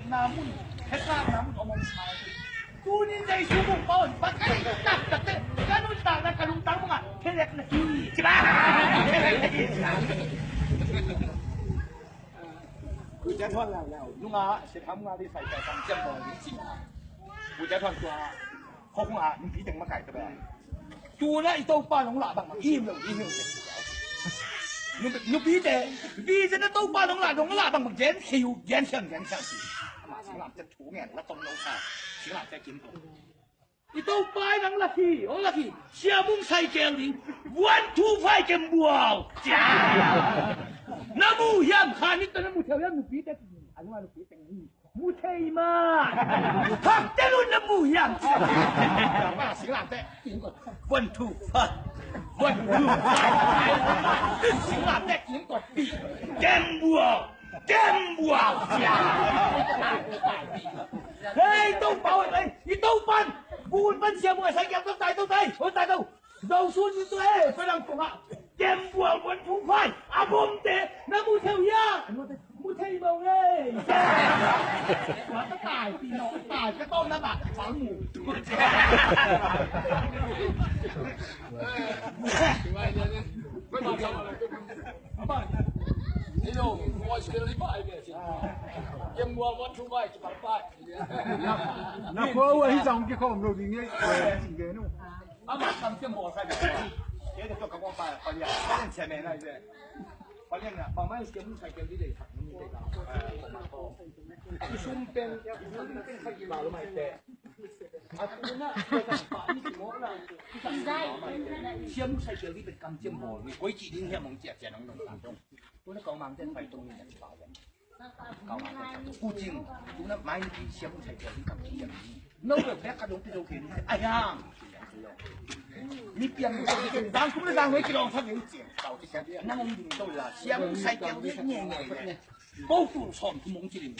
namun hekar namun omong sabi. Kunin sa isubong paon, bakit tak, ganun ta, nakalungtang mga, kerek na si, diba? Cô cha thon là nhưng mà sẽ thăm nga đi phải cái thằng chăm bò đi chị cô cha thon qua không à những cái đừng mắc cải tao bé chú này tao ba nó lạ bằng im rồi nhưng vì thế nó tao ba nó lạ bằng dán siêu dán sần xì mà chỉ làm chân thú nghẹn nó tông lâu xa chỉ làm cho kiếm tiền你都摆人了去，我了去，小梦才叫你one two five 真不好，假。那不样看你，那不条样，你别得，俺话你别得你，不听嘛，他这路那不样，行了，这 one two five，one two five，行了，这赢个币，真不好。真不好假！哎，都包哎，你都办，不分项目谁讲都带，我带到，老孙你对，不能讲啊，真不好混出快，阿公的那木条呀，木条毛嘞，我都大地脑大个刀那把防母，你又我去了礼拜个先，也莫我出外去拜拜。那可我一张就靠唔到点嘅，自己弄。阿妈咁先冇晒嘅，嘢就做咁快，反正前面那些，反正啊，慢慢先才叫你哋行咁嘅㗎。你順便可以話咯咪嘅。啊，那把你什麼啦？先才叫你哋咁先冇，你鬼知你係冇只只能打中。我那搞忙在快动人打人，搞忙在固定，我那买一些木材料你干几样？那个别个东西都可以，哎呀，你变当初的当回去了，他没见到这些，那我们都了，些木材料你念念，包括床铺蒙起里面，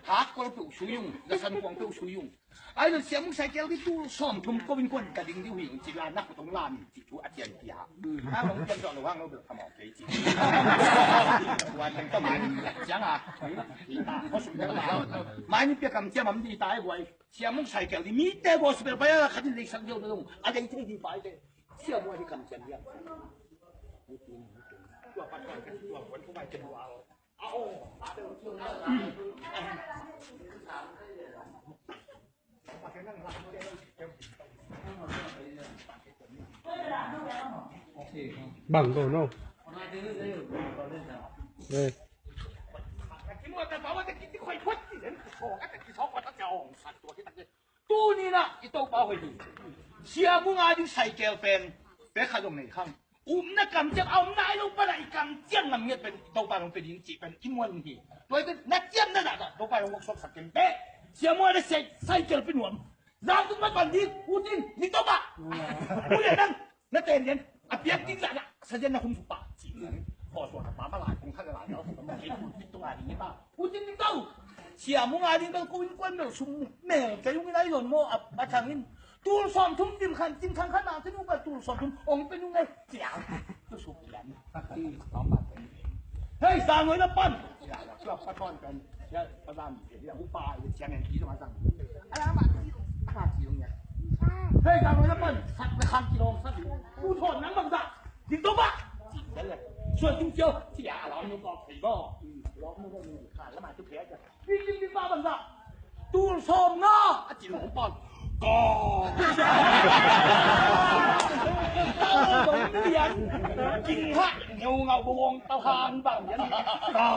啊，我都使用，那三光都使用。哎，那些木材料你都床铺高宾馆个领流行，一拉那不同拉面，一出一件底下，啊，我们建造的话，我们他妈给钱。วันหนึ่งก็มาเสียงอ่ะเขาสุดยอดมานี่เปียกำเจียมันดีตายไว้เสียมุกใส่แก้วนี่มีแต่บอสเปไปอ่ะขันเล็กสักเดียวนึงอะไรที่ดีไปเลยเสียมัวที่กำเจียเนี่ยตัวปัดก่อนกันตัวคนผู้ใหม่จะดูเอามาเดินช่วงนั้นbằng đồ đâu đâyที่มัวแต่บอกว่าจะกินที่ค่อยพุทธที่เห็นโอ้ก็จะกินท้องก็ต้องจะอ่องสัตว์ตัวที่ตั้งใจตู้นี่นะอีโต้เปล่าไปดูเชียร์มุ้งอาดิใส่แก้วเป็นเป๊ะขยมในข้างนักกำจังเอานายลงไปไหนกำจังน้ำเงี้ยเป็นโต้ปลาลงเป็นยิงจีเป็นอิมวนทีโดยเป็นนักจังนั่นแหละโต้ปลาลงวกซอกสักเกมเป๊ะเชียร์มัวได้ใส่แก้วเป็นหนวมร้านตุ้มมาก่อนดีกูจริงนี่โต้ปลากูอย่างนั้นนักเตะเนี่ยอ่ะเปียกจริงจังสัญญาณคุ้มสุปาจีพอส่วนปลามาหลายคงข้างหลายแล้วผมเห็นคุณติดตัวอะไรนี่ป่ะกูจริงนี่โต้เชียร์มุ้งอาดิก็กูวิ่งกวนแบบชุ่มแม่จะยุ่งอะไรหล่นโม่อาจารย์นี่ตูนสอนทุ่มดิมขันจริงขันขนาดที่นู่นไปตูนสอนทุ่มองเป็นยังไงเจ๋งก็สุกแหลมที่ต่อมาเป็นเฮ้ยสร้างไว้แล้วปั้นอย่าเชื่อปั้นปั้นกันเชื่อประดามเดี๋ยวอุปาเชียงเงินกี่ตัวมาสั่งอะไรมาขาดกี่ตรงเนี้ยเฮ้ยสร้างไว้แล้วปั้นสักไปคันกิโลสักกูถอดนังบางสักจริงตัวปะจริงนั่นแหละส่วนจริงเจียวที่อย่าเราเนี่ยก็ผีก็ร้องไม่ได้มีขาดแล้วมาทุกแผลจะจริงบ้าบางสักตูนสอนง้อจริงของปั้นก็ตรงเรียนกินฮะเงาบวงตะพานบางยันก็